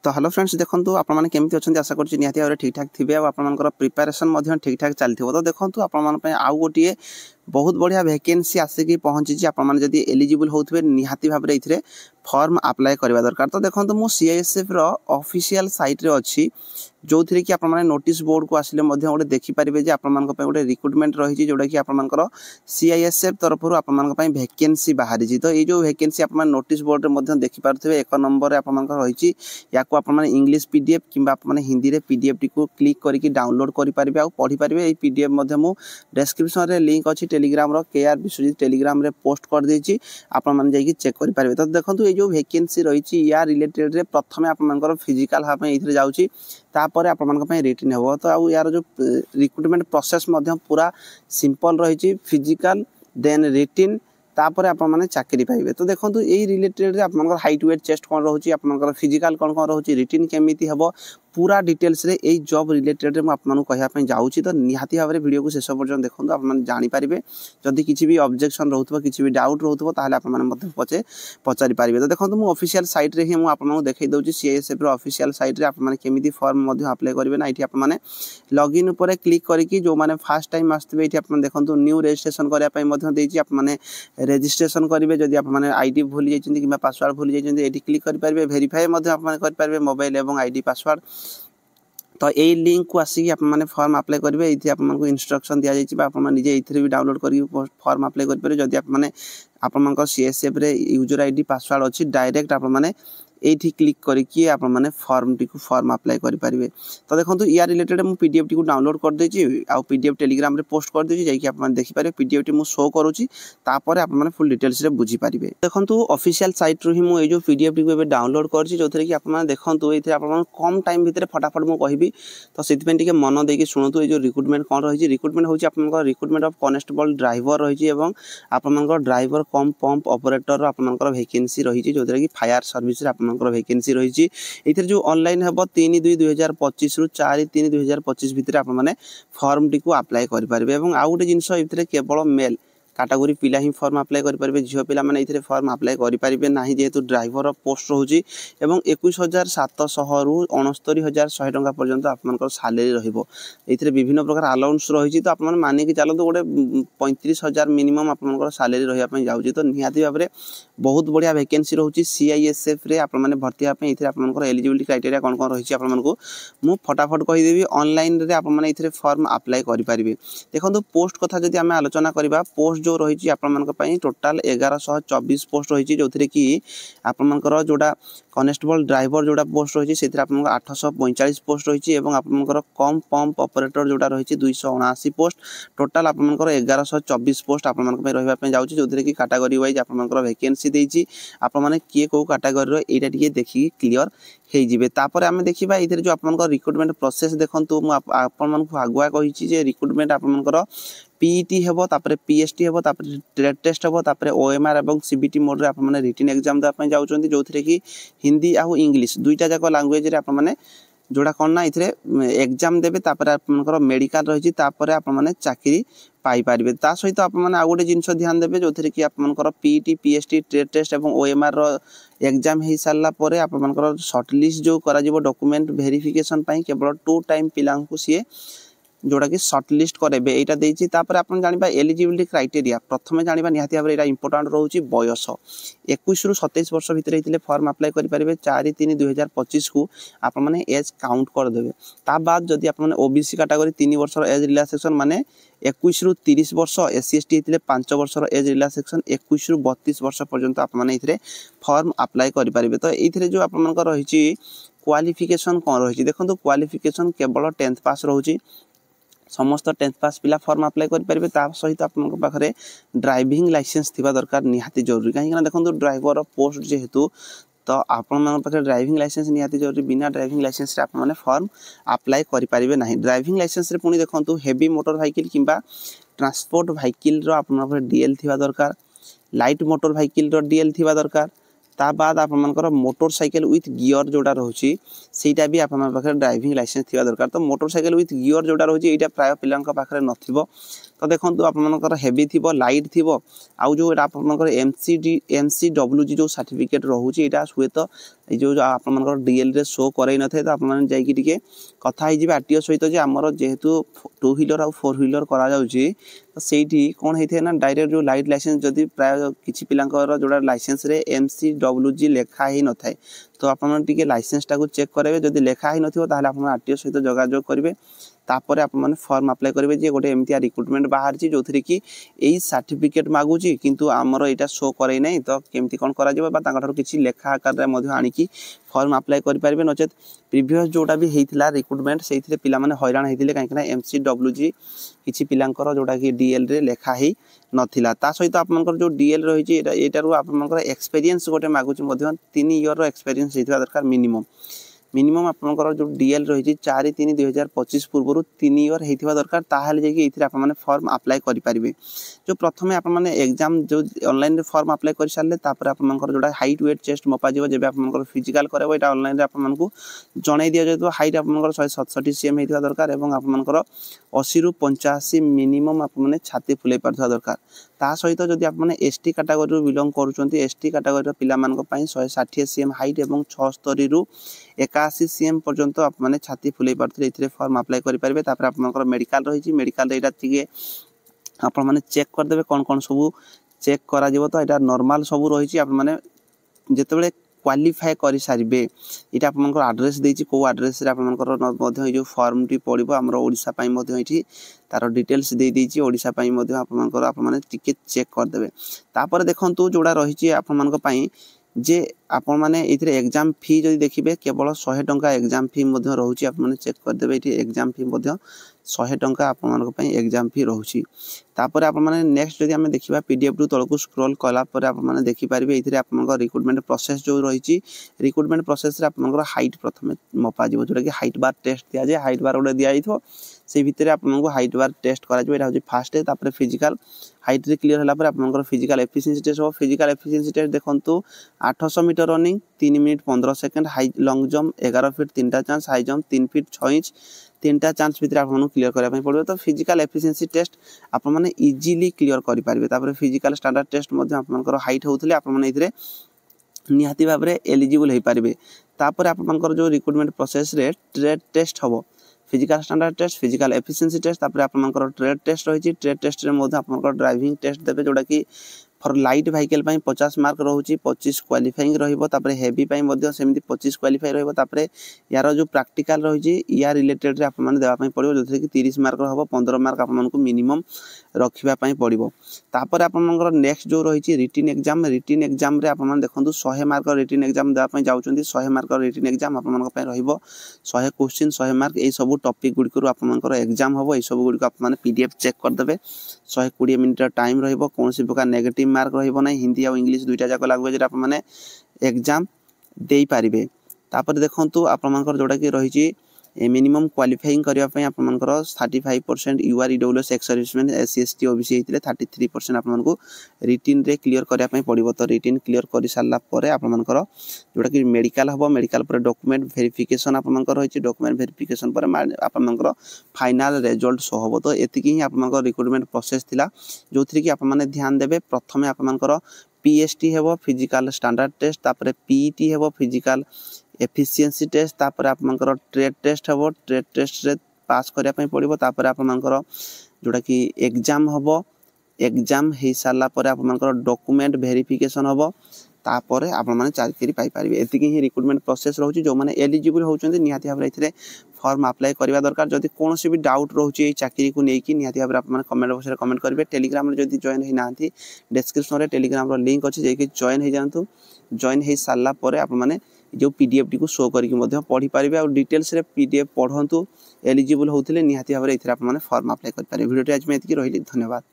तो hello friends देखो आपण मैंने केमती अच्छा आशा करुँच निहाती भाव ठीक ठाक थे आपर प्रिपेरेसन ठीक ठाक चलती तो देखो आप आउ गोटे बहुत बढ़िया वैकेंसी आसिक पहुँची आपड़ी एलिजिबल होते निहाती भाव में फॉर्म अप्लाई करवा दरकार। तो देखो मुझे सीआईएसएफ ऑफिशियल साइट रे अच्छी जो थी कि आपने नोटिस बोर्ड को आसिले गोटे देखिपारे गोटे रिक्रुटमेंट रही जोटा कि आपर सीआईएसएफ तरफ आप वैकेंसी बाहरी। तो ये जो वैकेंसी आप नोटिस बोर्ड में देखिपे एक नंबर रही या इंग्लिश पीडीएफ कि हिंदी में पीडीएफ टी को क्लिक करके डाउनलोड करेंगे और पढ़ी पारे। ये पीडीएफ मुझे डिस्क्रिप्शन रे लिंक अच्छी टेलीग्राम केआर विश्वजीत टेलीग्राम रे पोस्ट कर देछि आपन जाइए चेक करेंगे। तो देखो ये जो वैकेंसी रही या रिलेटेड रे प्रथम आप फिजिकल हाँ ये जाऊँगी तापर आप रिटर्न हो। तो आउ यार जो रिक्रुटमेंट प्रोसेस पूरा सिंपल रही फिजिकल देन रिटर्न तापर आपने चाकरी पाइबे। तो देखो यही रिलेटेड आप हाइट वेट चेस्ट कौन रोचे आप फिजिकल कौन कौन रोचे रिटर्न केमी हम पूरा डिटेल्स रे यही जॉब रिलेटेड आपको कहवाई जाऊँगी। तो निहाती भाव में वीडियो को शेष पर्यटन देखो आप जानीपारे जदि किसी भी ऑब्जेक्शन रोथबो किसी भी डाउट रोथबो ताहले आप पचे पचारि पारिबे। तो देखो मुझे ऑफिशियल साइट रे ही मुझे आपको देखई दउची सीआईएसएफ रो ऑफिशियल साइट रे आपने केमिति फॉर्म अप्लाई करेंगे ना ये आपने लॉगिन ऊपर क्लिक करके जो मैंने फर्स्ट टाइम आसते ये आपने देखो न्यू रजिस्ट्रेशन करने आपने रजिस्ट्रेशन करेंगे। जदि आपने आईडी भूल जाइए कि पासवर्ड भूल जाइए ये क्लिक करेंगे वेरीफाई करेंगे मोबाइल और आईडी पासवर्ड। तो यही लिंक को आसिक आपने फॉर्म अप्लाई करेंगे ये आपको इंस्ट्रक्शन दि जाइए आप निजे भी डाउनलोड कर फॉर्म अप्लाई करेंगे। जदि आपने सीएसएफ रे यूजर आईडी पासवर्ड अच्छी डायरेक्ट आपने ये क्लिक करके आपने फॉर्म टी फॉर्म अप्लाई करेंगे। तो देखो या रिलेटेड मुझे पीडीएफ टी को डाउनलोड कर देछि आ पीडीएफ टेलीग्राम रे पोस्ट कर देछि जाइए आप देखिपारे पीडीएफ टी मुझे शो करुँची तापर आपने फुल डिटेल्स रे बुझी पारे। देखो ऑफिशियल साइट रू ही मुझे जो पीडीएफ टी को डाउनलोड करछि जो थी कि आपने देखो ये कम टाइम भितर फटाफट मुझे कहबी। तो से मन देके शुणु ये जो रिक्रुटमेंट कौन रही रिक्रुटमेंट होची आपनकर रिक्रुटमेंट ऑफ कांस्टेबल ड्राइवर रही आपनकर ड्राइवर कम पंप ऑपरेटर आपनकर वैकेंसी रही जो कि फायर सर्विस वैकेंसी रही जो ऑनलाइन हम 3/2/2025 रु 4/3/2025 भितर आपने फॉर्म टी को अप्लाई करेंगे। और आउ गोटे जिनस ये केवल मेल कैटेगरी पिला ही फॉर्म अप्लाई करेंगे झील पिला मैंने ये फॉर्म अप्लाई करेंगे ना जेहेतु ड्राइवर पोस्ट रोचे 21,700 रु 69,100 टंका पर्यंत आप सालेरी रही विभिन्न प्रकार अलाउंस रही। तो आप मानिक चलते गोटे 35,000 मिनिमम आप सालेरी रही जाऊँगी। तो निहाती भाव में बहुत बढ़िया वैकेंसी रोचे सीआईएसएफ रे आपने भर्ती होगा आप एलिजिबिलिटी क्राइटेरिया कौन कौन रही आपको मुझे फटाफट कहीदेवी ऑनलाइन रे आपने फॉर्म अप्लाई करेंगे। देखो पोस्ट कथा जब आम आलोचना करवा पोस्ट जो रही आपंपाई टोटाल 1124 पोस्ट रही जो थी कि आपंकर जोड़ा कनेस्टेबल ड्राइवर जोड़ा पोस्ट रही से 845 पोस्ट रही आपंकर कम पंप ऑपरेटर जोड़ा रही 279 पोस्ट टोटाल आपंकर 1124 पोस्ट आप रही जाऊँगी जो थी कि कैटेगरी वाइज आपंकर वैकेंसी देती आपने किए कौ कैटेगरी यहाँ टे देखिए क्लीयर होपर आम देखा ये जो आप रिक्रुटमेंट प्रोसेस देखो आपको आगुआ कही रिक्रुटमेंट आपंकर पीईटी हेबो तापरे पीएसटी हेबो तापरे ट्रेड टेस्ट हेबो तापरे ओएमआर एवं सीबीटी मोड रे आपने रिटन एग्जाम देवाई जाऊँगी जो थी कि हिंदी आउ इंग्लिश दुईटा जाक लैंग्वेज रे आपने जोड़ा कौन ना ये एग्जाम देवे तापर आपनकर मेडिकल रही आपने चाकरी पाइपर ता सहित आपने आउ गोटे जिनस ध्यान देवे जो थी कि आपनकर पीईटी पीएसटी ट्रेड टेस्ट और ओएमआर एग्जाम हो सारापर आपनकर सर्टलिस्ट जो करा डॉक्यूमेंट वेरिफिकेशन केवल 2 टाइम पिला सी जोड़ा कि सर्टलिस्ट करेंगे यहाँ देती आप जाना एलिजिबिलिटी क्राइटेरिया प्रथम जाना निहाती भाव में इंपोर्टाट रोचे बयस 21 रु 27 वर्ष भितर होते फॉर्म अप्लाई करेंगे 4/3/2025 को आपने एज काउंट करदे। ता बाद जदि आप ओबीसी कैटेगरी 3 वर्ष एज रिलैक्सेशन माने 21 रु 30 वर्ष एससी एसटी होते 5 वर्ष एज रिलैक्सेशन 21 रु 32 वर्ष पर्यंत आपने फॉर्म अप्लाई करेंगे। तो ये जो आपंकर रही क्वालिफिकेशन कौन रही देखो क्वालिफिकेशन केवल 10th पास रोचे समस्त 10th पास पिला फॉर्म अप्लाई करेंगे सहित आपरे ड्राइविंग लाइसेंस थी दरकार निहाती जरूरी कहीं देखो ड्राइवर पोस्ट जेहेतु तो आपके ड्राइविंग लाइसेंस निहाती जरूरी बिना ड्राइविंग लाइसेंस आपने फॉर्म अप्लाई करेंगे ना। ड्राइविंग लाइसेंस रे पुणी देखो हेवी मोटर व्हीकल किंबा ट्रांसपोर्ट व्हीकल आप डीएल थी दरकार लाइट मोटर व्हीकल डीएल थी दरकार ता बाद आपनकर मोटरसाइकेल विथ गियर जोड़ा रोची सेटा भी आपन पाखे ड्राइविंग लाइसेंस थिबा दरकार। तो मोटरसाइकेल विथ गियर जोड़ा रोची एटा प्राय पिलांक पाखरे नथिबो। तो देखंतु आपनकर हेवी थिबो लाइट थिबो आउ जो आपनकर एमसीडब्ल्यूजी जो सर्टिफिकेट रोची एटा हुए तो ये जो आपमनकर डीएल रे शो करै न थे तो आपमन जाई कि टिके कथा ही जिबे आरटीओ सहित जे हमर जेहेतु 2 व्हीलर और 4 व्हीलर करा जाउची तो सेठी कोन हेथे ना डायरेक्ट जो लाइट लाइसेंस जदी प्राय किछि पिलांकर जोडा लाइसेंस रे एमसीडब्ल्यूजी लेखा ही न थाए तो आपमन टिके लाइसेंस टा को चेक करबे जदी लेखा ही नथियो ताले आपमन आरटीओ सहित जोगाजोग करबे तापर आपमन फॉर्म अप्लाई करेंगे जे गोटे एमती रिक्रुटमेंट बाहर जो थी कि यही सर्टिफिकेट मागुची किंतु आमर यहाँ शो करे नहीं तो केमती कौन कर किसी लेखा आकार में आणिकी फॉर्म अप्लाई करेंगे नचेत प्रीवियस जोटा भी होता रिक्रुटमेंट से पिलाने हैरान होते कहीं एमसीडब्ल्यूजी किसी पिलांकर जोटा कि डीएल रे लेखा ही नथिला ता सहित आपनकर जो डीएल रही एटारू आपनकर एक्सपीरियंस गोटे मागुची 3 इयर एक्सपीरियंस होता दरकार मिनिमम आपनकर जो डीएल रही 4/3/2025 पूर्व 3 इयर होता दरकार ताहले जाकि एथिरे आपन माने फॉर्म अप्लाई करि परिबे जो प्रथमे आपन माने एग्जाम जो ऑनलाइन रे फॉर्म अप्लाई कर सारले तापर आपनकर जोडा हाइट वेट चेस्ट मपा जिवो जेबे आपनकर फिजिकल करबो एटा ऑनलाइन रे आपन मानकू जणाई दिया जेतो हाइट आपनकर 167 सीएम हेतिवा दरकार एवं आपनकर 80 रु 85 मिनिमम आपन माने छाती फुलै परथवा दरकार ता सहित जदि आपन माने एसटी कैटेगरी बिलोंग करूचंती एसटी कैटेगरी पिला मानक पई 160 सीएम हाइट एवं 76 रु 81 सीएम पर्यंत आप माने छाती फुलै परथले एथिरे फॉर्म अप्लाई करि परिबे तापर आपनकर मेडिकल रही मेडिकल रे एटा तिके आपण माने चेक कर देबे कोन कोन सब चेक करा जिवो तो एटा नॉर्मल सब रही आपण माने जेतेबेले क्वालिफाई करि सारिबे एटा आपनकर एड्रेस देछि को एड्रेस रे आपनकर मध्ये जो फॉर्म टी पडिबो हमरो ओडिसा पई मध्ये एठी तार डिटेल्स दे देछि ओडिसा पई मध्ये आपनकर आप माने टिके चेक कर देबे तापर देखंतु जोडा रही आपनकर पई जे आपण माने इथरे एग्जाम फी जदि देखिबे केवल 100 टंका एग्जाम फी मध्ये रहउची आपण माने चेक कर देबे इथि एग्जाम फी मध्ये 100 टंका आपण मानक पई एग्जाम फी रहउची तापर आपण माने नेक्स्ट जदि हम देखिबा पीडीएफ रु तळकु स्क्रॉल कला पर आपण माने देखि पारिबे इथरे आपनकर रिक्रुटमेंट प्रोसेस जो रहिची रिक्रुटमेंट प्रोसेस रे आपनकर हाइट प्रथमे मपा जिवो जोटा कि हाइट बार टेस्ट दिया जे हाइट बार ओडे दिया आइथो से भितरे आपनको हाइट बार टेस्ट करा जो एटा होची फास्ट तापर फिजिकल हाइट रे क्लियर होला पर आपनकर फिजिकल एफिशिएंसी टेस्ट हो फिजिकल एफिशिएंसी टेस्ट देखंतु 800 metre running 3 minute 15 second high long jump 11 feet 3टा chance high jump 3 feet 6 inch 3टा चांस भितर आपन क्लियर करा पई पड़बे तो फिजिकल एफिशिएंसी टेस्ट आपन माने इजीली क्लियर करि पारबे तापर फिजिकल स्टैंडर्ड टेस्ट मध्ये आपनकर हाइट होतले आपन माने इथरे निहाती भाबरे एलिजिबल होई पारबे तापर आपनकर जो रिक्रुटमेंट प्रोसेस रे ट्रेड टेस्ट हबो physical standard test physical efficiency test तापर आपनकर ट्रेड टेस्ट रही ट्रेड टेस्ट रे मध्ये आपनकर ड्राइविंग टेस्ट देबे जोडा कि फॉर लाइट व्हीकल पई 50 मार्क रहउची 25 क्वालिफाइंग रहिबो तापर हेवी पई मध्ये सेमिति 25 क्वालिफाई रहिबो तापर यार जो प्रैक्टिकल रहिची या रिलेटेड रे आपन माने देबा पई पड़िबो जथि कि 30 मार्क रहबो 15 मार्क आपन मानकू मिनिमम रखिबा पई पड़िबो तापर आपन मानकर नेक्स्ट जो रहिची रिटन एग्जाम रे आपन माने देखंतु 100 मार्क रिटन एग्जाम देबा पई जाउचंती 100 मार्क रिटन एग्जाम आपन मानक पई रहिबो 100 क्वेश्चन 100 मार्क ए सब टॉपिक गुडी को आपन मानकर एग्जाम हबो ए सब गुडी को आपन माने पीडीएफ चेक कर देबे 120 मिनिट टाइम रहिबो कोनसी प्रकार नेगेटिव मार्क रहिबो नै हिंदी और इंग्लिश दुईटा जाक लैंग्वेज रे आप माने एग्जाम देई पारिबे तापर देखंतु आप मानकर जोडा कि रहिची मिनिमम क्वालिफाइंग करिया पई आप मानकर 35% UR EWS ex serviceman SC OBC हेतिले 33% आप मानकू रिटन रे क्लियर करिया पई पड़िबो तो रिटन क्लियर करि सारला परे आप मानकर जोडा कि मेडिकल हबो मेडिकल पर डॉक्यूमेंट वेरिफिकेशन आप मानकर रहिची डॉक्यूमेंट वेरिफिकेशन पर आप मानकर फाइनल रिजल्ट शो हबो तो एतिकी ही आप मानकर रिक्रुटमेंट प्रोसेस थिला जोथि कि आप माने ध्यान देबे प्रथमे आप मानकर पीएसटी हेबो फिजिकल स्टैंडर्ड टेस्ट तापर पीईटी हेबो फिजिकल एफिशिएंसी टेस्ट तापर आप मानकर ट्रेड टेस्ट हेबो ट्रेड टेस्ट रे पास करिया पई पड़िबो तापर आप मानकर जोडा कि एग्जाम हबो एग्जाम हे साला परे आप मानकर डॉक्यूमेंट वेरिफिकेशन हबो तापर आप माने चाकरी पाई पारिबे एतिकी ही रिक्रुटमेंट प्रोसेस रहउची जो माने एलिजिबल होउचंती निहाती भाबरे इथरे फॉर्म अप्लाई करबा दरकार जदि कोनोसी भी डाउट रहउची ए चाकरी को नै कि निहाती भाबरे आप माने कमेंट बॉक्स रे कमेंट करबे टेलीग्राम रे जदि जॉइन हे नांती डिस्क्रिप्शन रे टेलीग्राम रो लिंक अछि जे कि जॉइन हे जानतु जॉइन हे साला परे आप माने जो पीडीएफ टी को शो करके मध्य पढ़ी पारिबे और डिटेल्स रे पीडीएफ पढंतु एलिजिबल होउथिले निहाती भाबरे इथरे आप माने फॉर्म अप्लाई कर पारिबे वीडियो टी आज में एतिकी रहिली धन्यवाद।